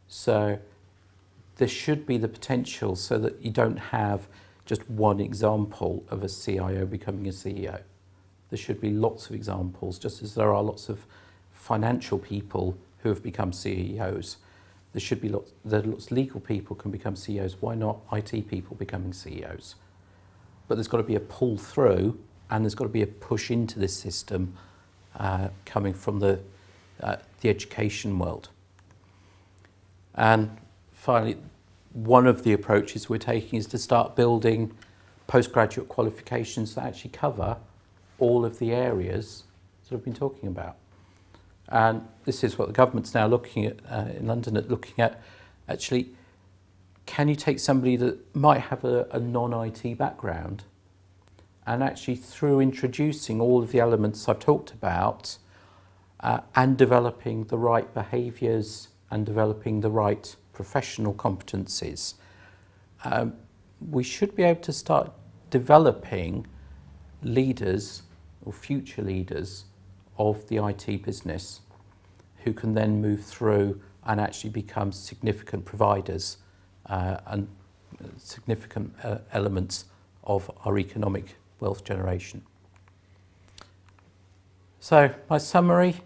So there should be the potential so that you don't have just one example of a CIO becoming a CEO. There should be lots of examples, just as there are lots of financial people who have become CEOs. There should be lots of legal people can become CEOs. Why not IT people becoming CEOs? But there's got to be a pull through, and there's got to be a push into this system coming from the education world. And finally, one of the approaches we're taking is to start building postgraduate qualifications that actually cover all of the areas that I've been talking about. And this is what the government's now looking at in London, at looking at actually, can you take somebody that might have a non-IT background and actually through introducing all of the elements I've talked about and developing the right behaviours and developing the right professional competencies, we should be able to start developing leaders or future leaders of the IT business who can then move through and actually become significant providers and significant elements of our economic wealth generation. So my summary,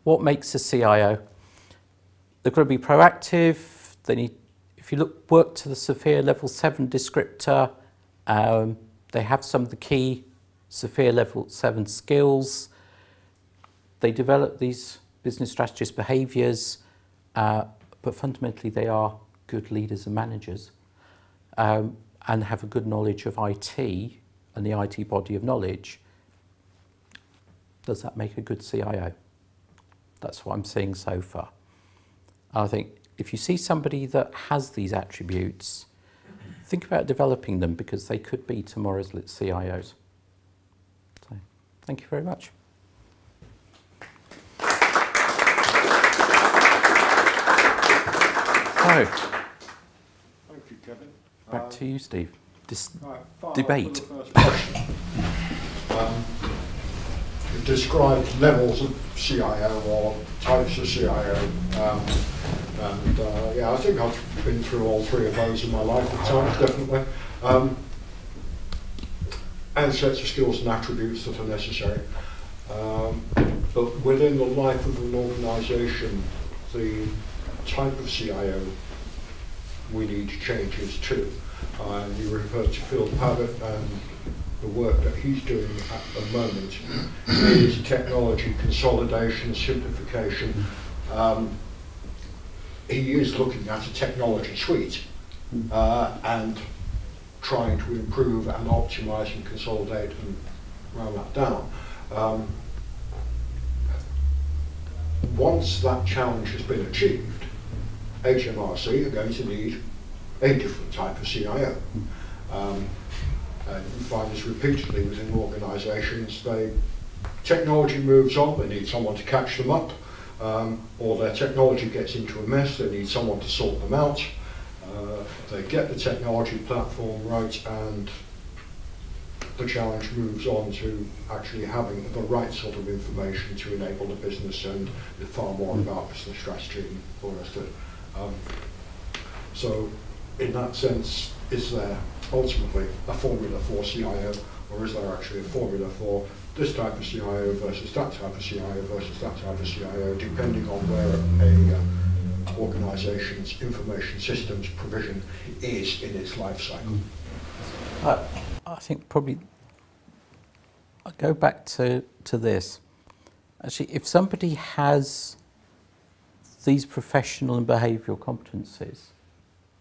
what makes a CIO? They've got to be proactive. They need, if you work to the Sophia Level 7 descriptor, they have some of the key Sophia Level 7 skills. They develop these business strategist behaviours, but fundamentally they are good leaders and managers, and have a good knowledge of IT and the IT body of knowledge. Does that make a good CIO? That's what I'm seeing so far. I think if you see somebody that has these attributes, think about developing them, because they could be tomorrow's CIOs. So, thank you very much. So, thank you, Kevin. Back to you, Steve. Right, Debate. You described levels of CIO or types of CIO, yeah, I think I've been through all three of those in my life at times, definitely. And sets of skills and attributes that are necessary. But within the life of an organisation, the type of CIO we need changes too. You referred to Phil Pavitt and the work that he's doing at the moment is technology consolidation, simplification. He is looking at a technology suite and trying to improve and optimise and consolidate and round that down. Once that challenge has been achieved, HMRC are going to need a different type of CIO. And you find this repeatedly within organisations. Technology moves on, they need someone to catch them up, or their technology gets into a mess, they need someone to sort them out. They get the technology platform right, and the challenge moves on to actually having the right sort of information to enable the business, and far more about business strategy and all the rest of it. So in that sense, is there ultimately a formula for CIO, or is there actually a formula for this type of CIO versus that type of CIO versus that type of CIO, depending on where a organisation's information systems provision is in its life cycle? I think probably I'll go back to this. Actually, if somebody has these professional and behavioural competencies,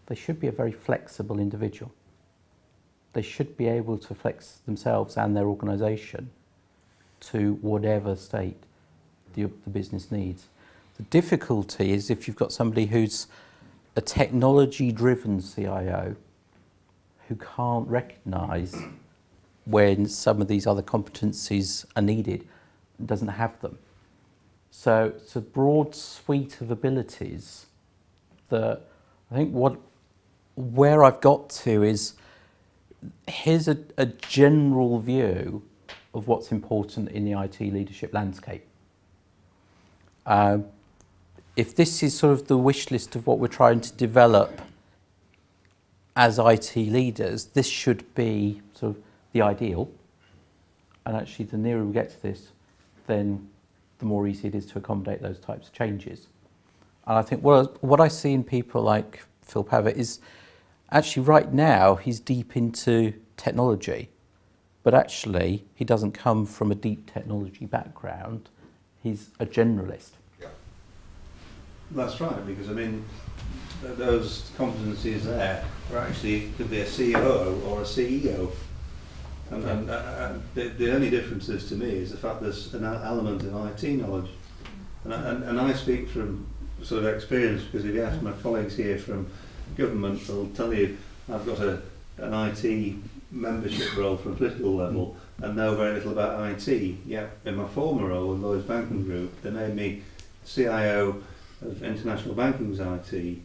they should be a very flexible individual. They should be able to flex themselves and their organisation to whatever state the business needs. The difficulty is if you've got somebody who's a technology-driven CIO who can't recognise when some of these other competencies are needed and doesn't have them. So it's a broad suite of abilities that I think where I've got to is, here's a general view of what's important in the IT leadership landscape. if this is sort of the wish list of what we're trying to develop as IT leaders, this should be sort of the ideal. And actually, the nearer we get to this, then the more easy it is to accommodate those types of changes. And I think what I see in people like Phil Pavitt is actually right now he's deep into technology, but actually he doesn't come from a deep technology background. He's a generalist. Yeah. That's right, because I mean, those competencies there are actually could be a CIO or a CEO. And the only difference is to me is the fact there's an element of IT knowledge. And I speak from sort of experience, because if you ask my colleagues here from government, they'll tell you I've got an IT membership role from a political level and know very little about IT. Yet in my former role in Lloyds Banking Group, they made me CIO of International Banking's IT.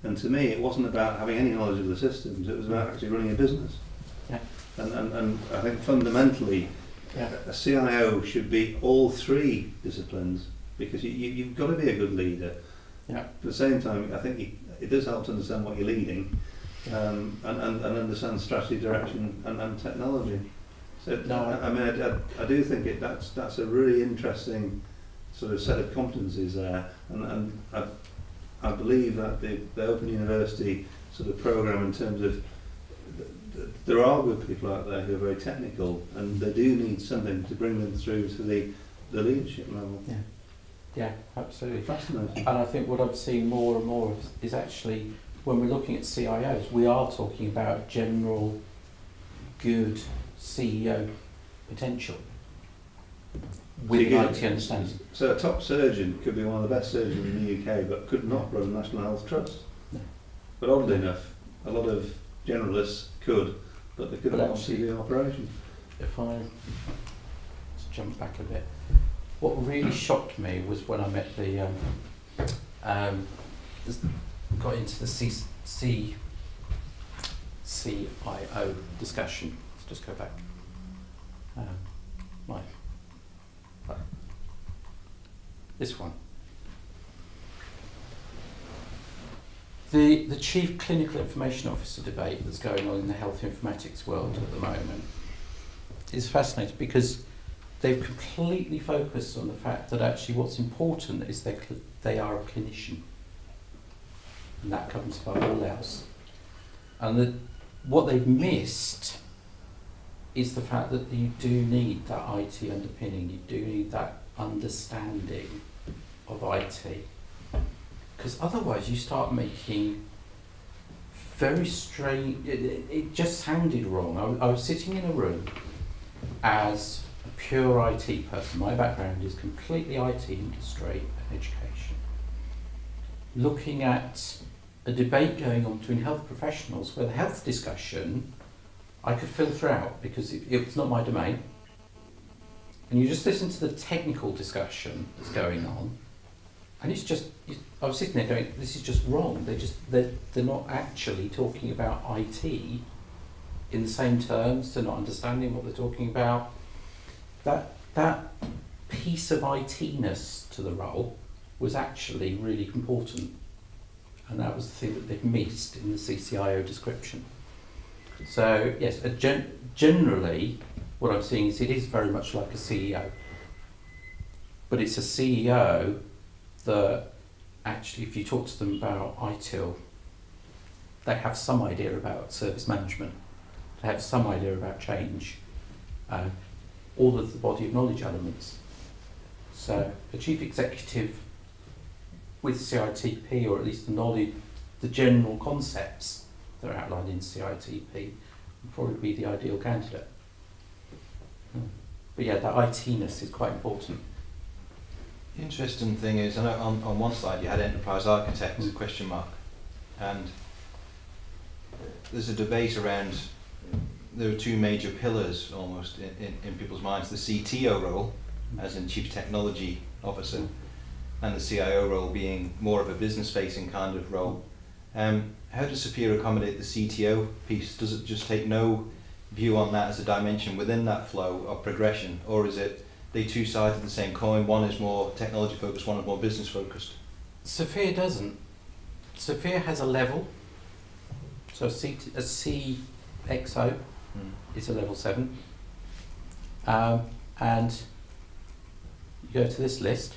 And to me, it wasn't about having any knowledge of the systems, it was about actually running a business. Yeah. And I think fundamentally, a CIO should be all three disciplines, because you've got to be a good leader. Yeah. At the same time, I think it does help to understand what you're leading, and understand strategy, direction, and technology. So no, I mean, I do think that's a really interesting sort of set of competencies there, and I believe that the Open University sort of programme, in terms of there are good people out there who are very technical, and they do need something to bring them through to the leadership level. Yeah. Yeah, absolutely. Fascinating. And I think what I'm seeing more and more is actually, when we're looking at CIOs, we are talking about general good CEO potential with IT understanding. So a top surgeon could be one of the best surgeons in the UK, but could not run a National Health Trust. No. But oddly enough, a lot of generalists could, but they couldn't actually do the operation. If I let's jump back a bit. What really shocked me was when I met the got into the CIO discussion. Let's just go back. Right. This one. The Chief Clinical Information Officer debate that's going on in the health informatics world at the moment is fascinating, because they've completely focused on the fact that actually what's important is they are a clinician, and that comes above all else. And what they've missed is the fact that you do need that IT underpinning, you do need that understanding of IT. Because otherwise you start making very strange, it just sounded wrong. I was sitting in a room as a pure IT person. My background is completely IT industry and education. Looking at a debate going on between health professionals where the health discussion I could filter out because it's not my domain. And you just listen to the technical discussion that's going on, and it's just, I was sitting there going, this is just wrong. They're not actually talking about IT in the same terms. They're not understanding what they're talking about. That piece of IT-ness to the role was actually really important, and that was the thing that they've missed in the CCIO description. So yes, generally what I'm seeing is it is very much like a CEO, but it's a CEO that actually, if you talk to them about ITIL, they have some idea about service management, they have some idea about change, all of the body of knowledge elements. So a chief executive with CITP, or at least the knowledge, the general concepts that are outlined in CITP, would probably be the ideal candidate. But yeah, that IT-ness is quite important. The interesting thing is, I know on one side you had enterprise architect, question mark, and there's a debate around, there are two major pillars almost in people's minds, the CTO role, as in Chief Technology Officer, and the CIO role being more of a business-facing kind of role. How does Sapir accommodate the CTO piece? Does it just take no view on that as a dimension within that flow of progression, or is it they two sides of the same coin? One is more technology focused, one is more business focused. Sophia doesn't. Sophia has a level. So a CXO is a level 7. And you go to this list.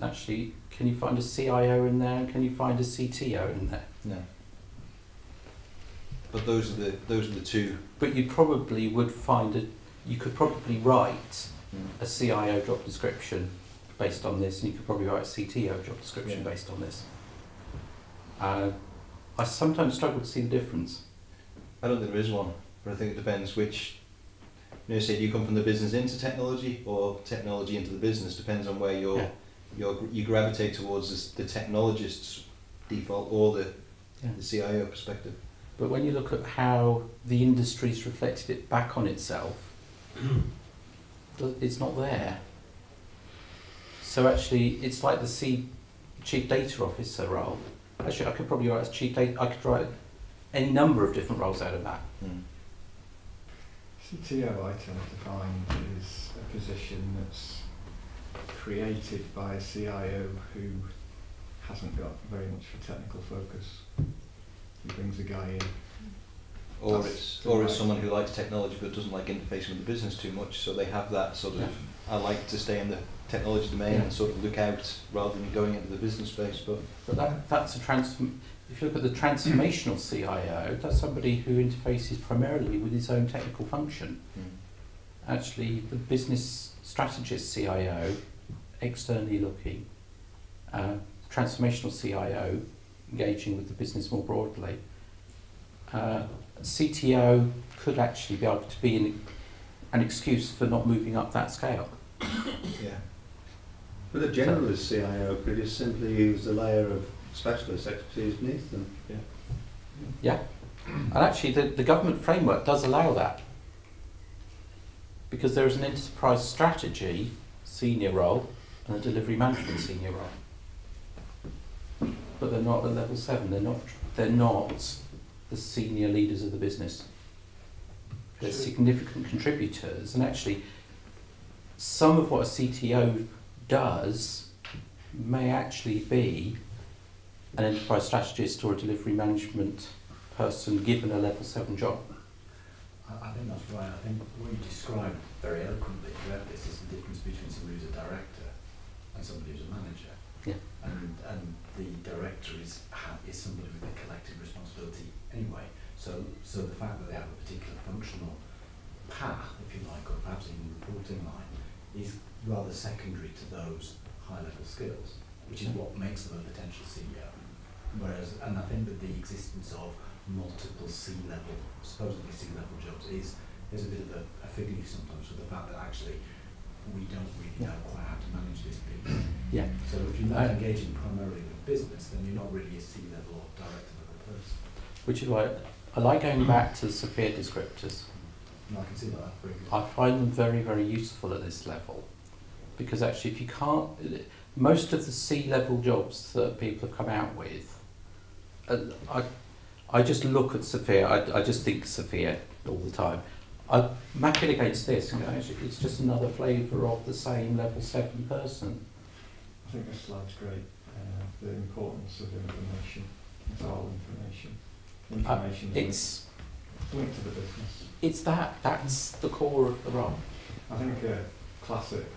Actually, can you find a CIO in there? And can you find a CTO in there? No. But those are the two. But you probably would find you could probably write a CIO job description based on this, and you could probably write a CTO job description based on this. I sometimes struggle to see the difference. I don't think there is one, but I think it depends which. Say, do you come from the business into technology or technology into the business? Depends on where you gravitate towards the technologist's default or the CIO perspective. But when you look at how the industry's reflected it back on itself, it's not there. So actually, it's like the Chief Data Officer role. Actually, I could probably write as Chief Data. I could write any number of different roles out of that. CTO, I tend to find, is a position that's created by a CIO who hasn't got very much of a technical focus. He brings a guy in. Or it's someone who likes technology but doesn't like interfacing with the business too much, so they have that sort of, I like to stay in the technology domain and sort of look out rather than going into the business space. But that's if you look at the transformational CIO, that's somebody who interfaces primarily with his own technical function. Actually, the business strategist CIO, externally looking, transformational CIO, engaging with the business more broadly. CTO could actually be able to be an excuse for not moving up that scale. But a generalist CIO could just simply use a layer of specialist expertise beneath them. And actually the government framework does allow that, because there is an enterprise strategy senior role and a delivery management senior role, but they're not at level 7. They're not the senior leaders of the business. They're significant contributors, and actually some of what a CTO does may actually be an enterprise strategist or a delivery management person given a level 7 job. I think that's right. I think what you described very eloquently throughout this is the difference between somebody who's a director and somebody who's a manager. And the director is somebody with a collective responsibility anyway. So the fact that they have a particular functional path, if you like, or perhaps even reporting line, is rather secondary to those high-level skills, which is what makes them a potential CEO. Whereas, and I think that the existence of multiple supposedly C-level jobs is a bit of a fig leaf sometimes for the fact that actually we don't really know quite how to manage this piece. So if you're not engaging primarily with business, then you're not really a C-level or director level person. Which is why I like going back to the Sophia descriptors. And I can see that. Very good. I find them very, very useful at this level, because actually if you can't, most of the C-level jobs that people have come out with, I just look at Sophia, I just think Sophia all the time. I map it against this and go, actually, it's just another flavour of the same level 7 person. I think this slide's great. The importance of information. It's all information. Information is linked to the business. That's the core of the role. I think a classic,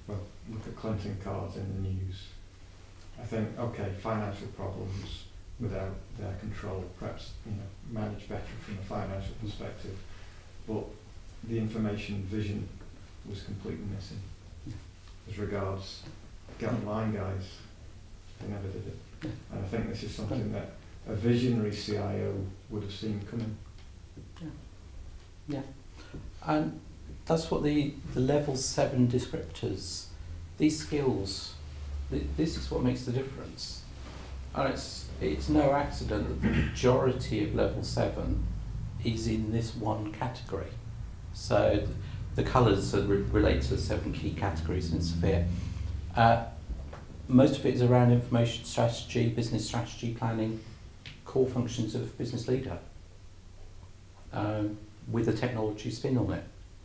look at Clinton cards in the news. I think, okay, financial problems without their control, perhaps managed better from a financial perspective, but the information vision was completely missing. As regards get online guys, they never did it. And I think this is something that a visionary CIO would have seen coming. And that's what the level 7 descriptors, these skills, this is what makes the difference. And it's no accident that the majority of level 7 is in this one category. So the colours relate to the 7 key categories in Sophia. Most of it is around information strategy, business strategy planning, core functions of business leader, with a technology spin on it.